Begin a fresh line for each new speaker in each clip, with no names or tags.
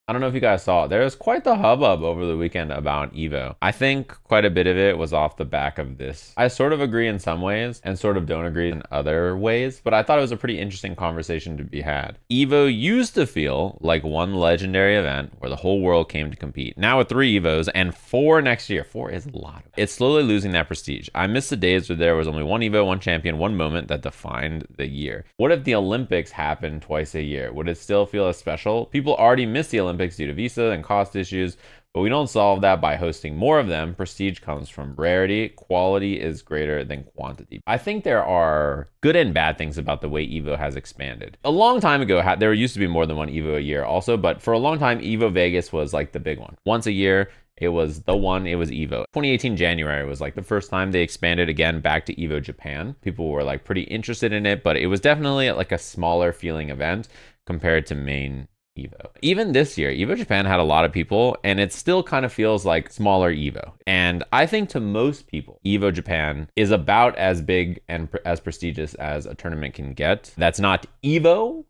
I don't know if you guys saw, there was quite the hubbub over the weekend about EVO. I think quite a bit of it was off the back of this. I sort of agree in some ways and sort of don't agree in other ways, but I thought it was a pretty interesting conversation to be had. EVO used to feel like one legendary event where the whole world came to compete. Now with 3 EVOs and 4 next year, 4 is a lot. It's slowly losing that prestige. I miss the days where there was only 1 EVO, 1 champion, 1 moment that defined the year. What if the Olympics happened twice a year? Would it still feel as special? People already miss the Olympics due to visa and cost issues, but we don't solve that by hosting more of them. Prestige comes from rarity. Quality is greater than quantity. I think there are good and bad things about the way EVO has expanded. A long time ago, there used to be more than 1 EVO a year also, but for a long time, EVO Vegas was like the big one. Once a year, it was the one, it was EVO. 2018 January was like the first time they expanded again back to EVO Japan. People were like pretty interested in it, but it was definitely like a smaller feeling event compared to main EVO. Even this year, EVO Japan had a lot of people, and it still kind of feels like smaller EVO. And I think to most people, EVO Japan is about as big and as prestigious as a tournament can get. That's not EVO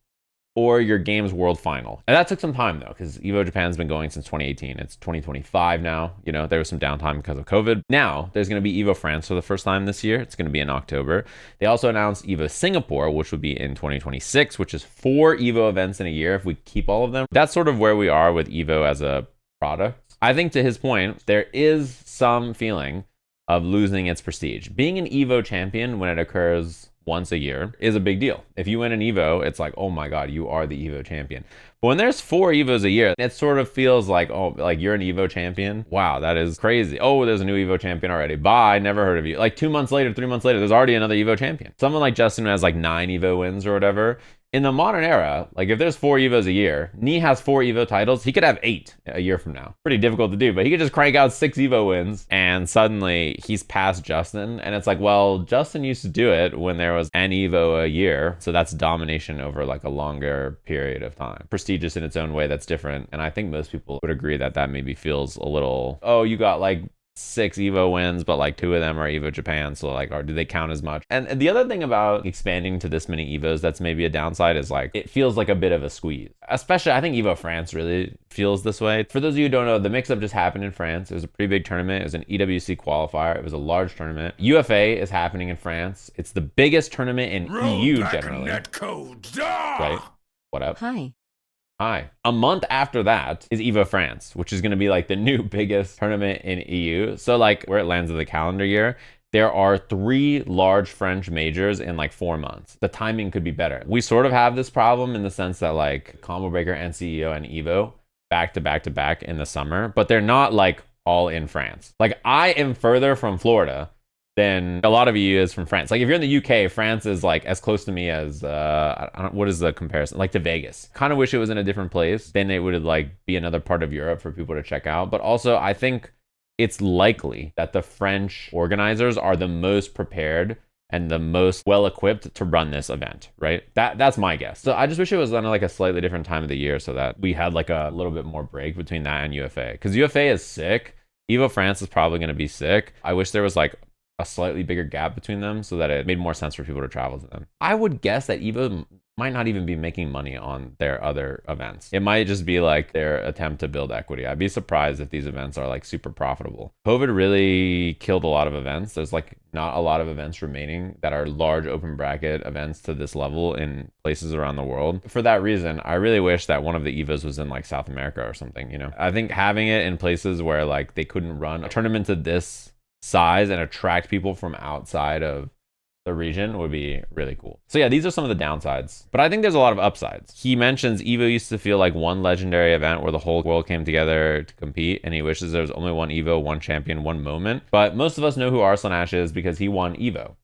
or your Games World Final. And that took some time though, because EVO Japan's been going since 2018. It's 2025 now. You know, there was some downtime because of COVID. Now, there's going to be EVO France for the first time this year. It's going to be in October. They also announced EVO Singapore, which would be in 2026, which is 4 EVO events in a year if we keep all of them. That's sort of where we are with EVO as a product. I think to his point, there is some feeling of losing its prestige. Being an EVO champion when it occurs once a year is a big deal. If you win an EVO, it's like, oh my God, you are the EVO champion. But when there's 4 EVOs a year, it sort of feels like, oh, like you're an EVO champion. Wow, that is crazy. Oh, there's a new EVO champion already. Bye, never heard of you. Like 2 months later, 3 months later, there's already another EVO champion. Someone like Justin who has like 9 EVO wins or whatever. In the modern era, like if there's 4 EVOs a year, Nee has 4 EVO titles, he could have 8 a year from now. Pretty difficult to do, but he could just crank out 6 EVO wins and suddenly he's past Justin. And it's like, well, Justin used to do it when there was an EVO a year. So that's domination over like a longer period of time. Prestigious in its own way, that's different. And I think most people would agree that that maybe feels a little, oh, you got like 6 EVO wins, but like 2 of them are EVO Japan, so like, or do they count as much? And the other thing about expanding to this many EVOs that's maybe a downside is like, it feels like a bit of a squeeze. Especially, I think EVO France really feels this way. For those of you who don't know, the mix-up just happened in France. It was a pretty big tournament. It was an EWC qualifier. It was a large tournament. UFA is happening in France. It's the biggest tournament in EU generally. Right? What up? Hi. A month after that is EVO France, which is going to be like the new biggest tournament in EU. So like where it lands in the calendar year, there are 3 large French majors in like 4 months. The timing could be better. We sort of have this problem in the sense that like Combo Breaker and CEO and EVO back to back to back in the summer, but they're not like all in France. Like I am further from Florida than a lot of you is from France. Like if you're in the UK, France is like as close to me as, what is the comparison? Like to Vegas. Kind of wish it was in a different place. Then it would like be another part of Europe for people to check out. But also I think it's likely that the French organizers are the most prepared and the most well-equipped to run this event, right? That's my guess. So I just wish it was on like a slightly different time of the year so that we had like a little bit more break between that and UFA. Because UFA is sick. EVO France is probably going to be sick. I wish there was like a slightly bigger gap between them so that it made more sense for people to travel to them. I would guess that EVO might not even be making money on their other events. It might just be like their attempt to build equity. I'd be surprised if these events are like super profitable. COVID really killed a lot of events. There's like not a lot of events remaining that are large open bracket events to this level in places around the world. For that reason, I really wish that one of the EVOs was in like South America or something, you know? I think having it in places where like they couldn't run a tournament to this size and attract people from outside of the region would be really cool. So yeah, these are some of the downsides, but I think there's a lot of upsides. He mentions EVO used to feel like one legendary event where the whole world came together to compete, and he wishes there was only 1 EVO, 1 champion, 1 moment. But most of us know who Arslan Ash is because he won EVO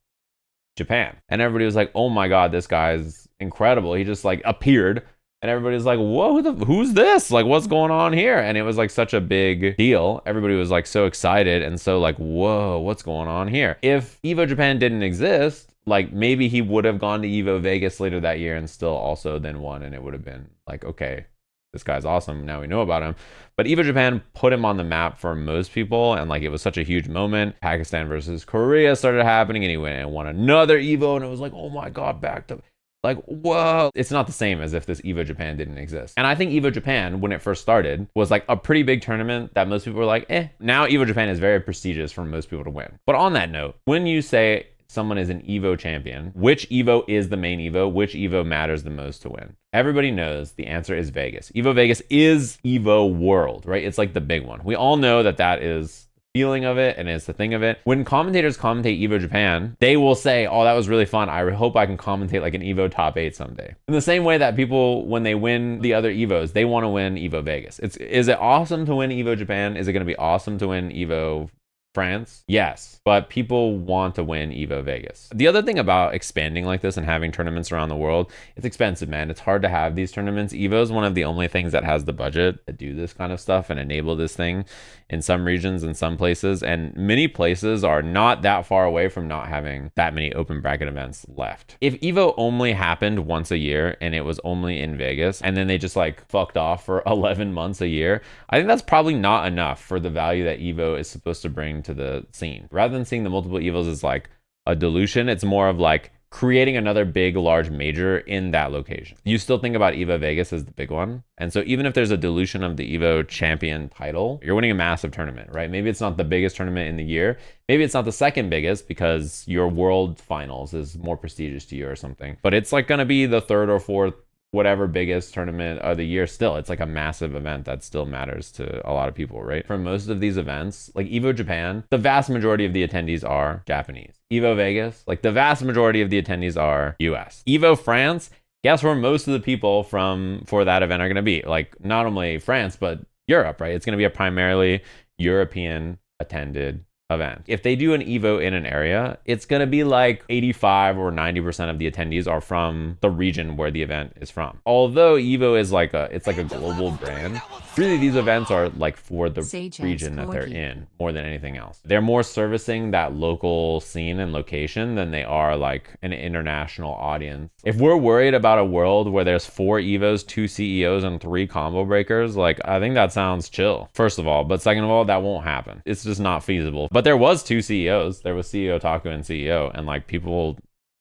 Japan, and everybody was like, oh my God, this guy's incredible. He just like appeared. And everybody's like, whoa, who's this? Like, what's going on here? And it was like such a big deal. Everybody was like so excited and so like, whoa, what's going on here? If EVO Japan didn't exist, like maybe he would have gone to EVO Vegas later that year and still also then won. And it would have been like, okay, this guy's awesome. Now we know about him. But EVO Japan put him on the map for most people. And like, it was such a huge moment. Pakistan versus Korea started happening and he went and won another EVO. And it was like, oh my God, back to... Like, whoa. It's not the same as if this EVO Japan didn't exist. And I think EVO Japan, when it first started, was like a pretty big tournament that most people were like, eh. Now EVO Japan is very prestigious for most people to win. But on that note, when you say someone is an EVO champion, which EVO is the main EVO? Which EVO matters the most to win? Everybody knows the answer is Vegas. EVO Vegas is EVO World, right? It's like the big one. We all know that that is the feeling of it and it's the thing of it. When commentators commentate EVO Japan, they will say, oh, that was really fun. I hope I can commentate like an EVO top 8 someday. In the same way that people, when they win the other EVOs, they want to win EVO Vegas. Is it awesome to win EVO Japan? Is it going to be awesome to win EVO France? Yes, but people want to win EVO Vegas. The other thing about expanding like this and having tournaments around the world, it's expensive, man. It's hard to have these tournaments. EVO is one of the only things that has the budget to do this kind of stuff and enable this thing in some regions and some places. And many places are not that far away from not having that many open bracket events left. If EVO only happened once a year and it was only in Vegas and then they just like fucked off for 11 months a year, I think that's probably not enough for the value that EVO is supposed to bring to the scene. Rather than seeing the multiple EVOs as like a dilution, it's more of like creating another big, large major in that location. You still think about EVO Vegas as the big one. And so even if there's a dilution of the EVO champion title, you're winning a massive tournament, right? Maybe it's not the biggest tournament in the year. Maybe it's not the second biggest because your world finals is more prestigious to you or something. But it's like going to be the third or fourth whatever biggest tournament of the year still. It's like a massive event that still matters to a lot of people, right? For most of these events, like EVO Japan, the vast majority of the attendees are Japanese. EVO Vegas, like the vast majority of the attendees are US. EVO France, guess where most of the people for that event are going to be? Like not only France, but Europe, right? It's going to be a primarily European attended event. If they do an EVO in an area, it's going to be like 85 or 90% of the attendees are from the region where the event is from. Although EVO is like it's like a global brand, really these events are like for the region that they're in more than anything else. They're more servicing that local scene and location than they are like an international audience. If we're worried about a world where there's 4 EVOs, 2 CEOs, and 3 combo breakers, like I think that sounds chill, first of all. But second of all, that won't happen. It's just not feasible. But there was 2 CEOs. There was CEO Taku and CEO, and like people,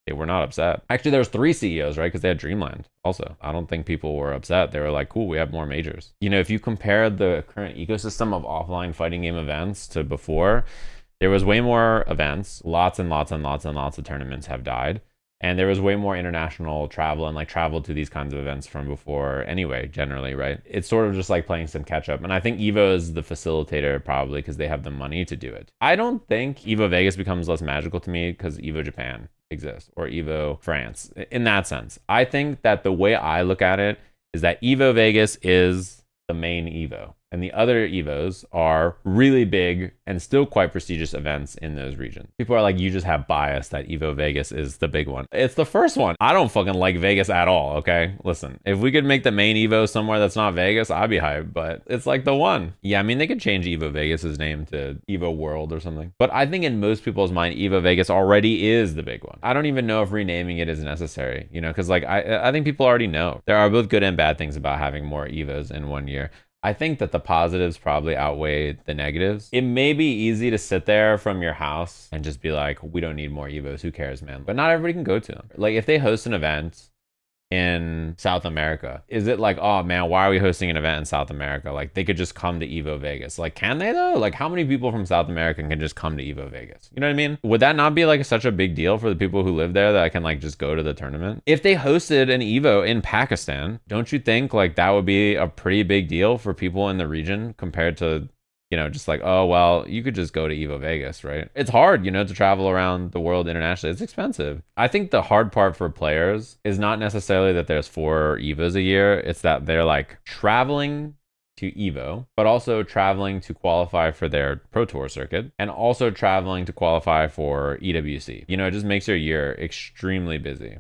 they were not upset. Actually, there was 3 CEOs, right? Because they had Dreamland also. I don't think people were upset. They were like, cool, we have more majors. You know, if you compare the current ecosystem of offline fighting game events to before, there was way more events. Lots and lots and lots and lots of tournaments have died. And there was way more international travel and like travel to these kinds of events from before anyway, generally, right? It's sort of just like playing some catch up. And I think EVO is the facilitator probably because they have the money to do it. I don't think EVO Vegas becomes less magical to me because EVO Japan exists or EVO France in that sense. I think that the way I look at it is that EVO Vegas is the main EVO. And the other EVOs are really big and still quite prestigious events in those regions. People are like, you just have bias that EVO Vegas is the big one. It's the first one. I don't fucking like Vegas at all, okay? Listen, if we could make the main EVO somewhere that's not Vegas, I'd be hyped, but it's like the one. Yeah, I mean, they could change EVO Vegas's name to EVO World or something. But I think in most people's mind, EVO Vegas already is the big one. I don't even know if renaming it is necessary, you know, because like I think people already know. There are both good and bad things about having more EVOs in one year. I think that the positives probably outweigh the negatives. It may be easy to sit there from your house and just be like, we don't need more EVOs, who cares, man? But not everybody can go to them. Like if they host an event in South America, is it like, oh man, why are we hosting an event in South America? Like they could just come to EVO Vegas. Like, can they though? Like how many people from South America can just come to EVO Vegas? You know what I mean? Would that not be like such a big deal for the people who live there that can like just go to the tournament? If they hosted an EVO in Pakistan, don't you think like that would be a pretty big deal for people in the region compared to, you know, just like, oh, well, you could just go to EVO Vegas, right? It's hard, you know, to travel around the world internationally. It's expensive. I think the hard part for players is not necessarily that there's 4 EVOs a year. It's that they're like traveling to EVO, but also traveling to qualify for their Pro Tour circuit and also traveling to qualify for EWC. You know, it just makes your year extremely busy.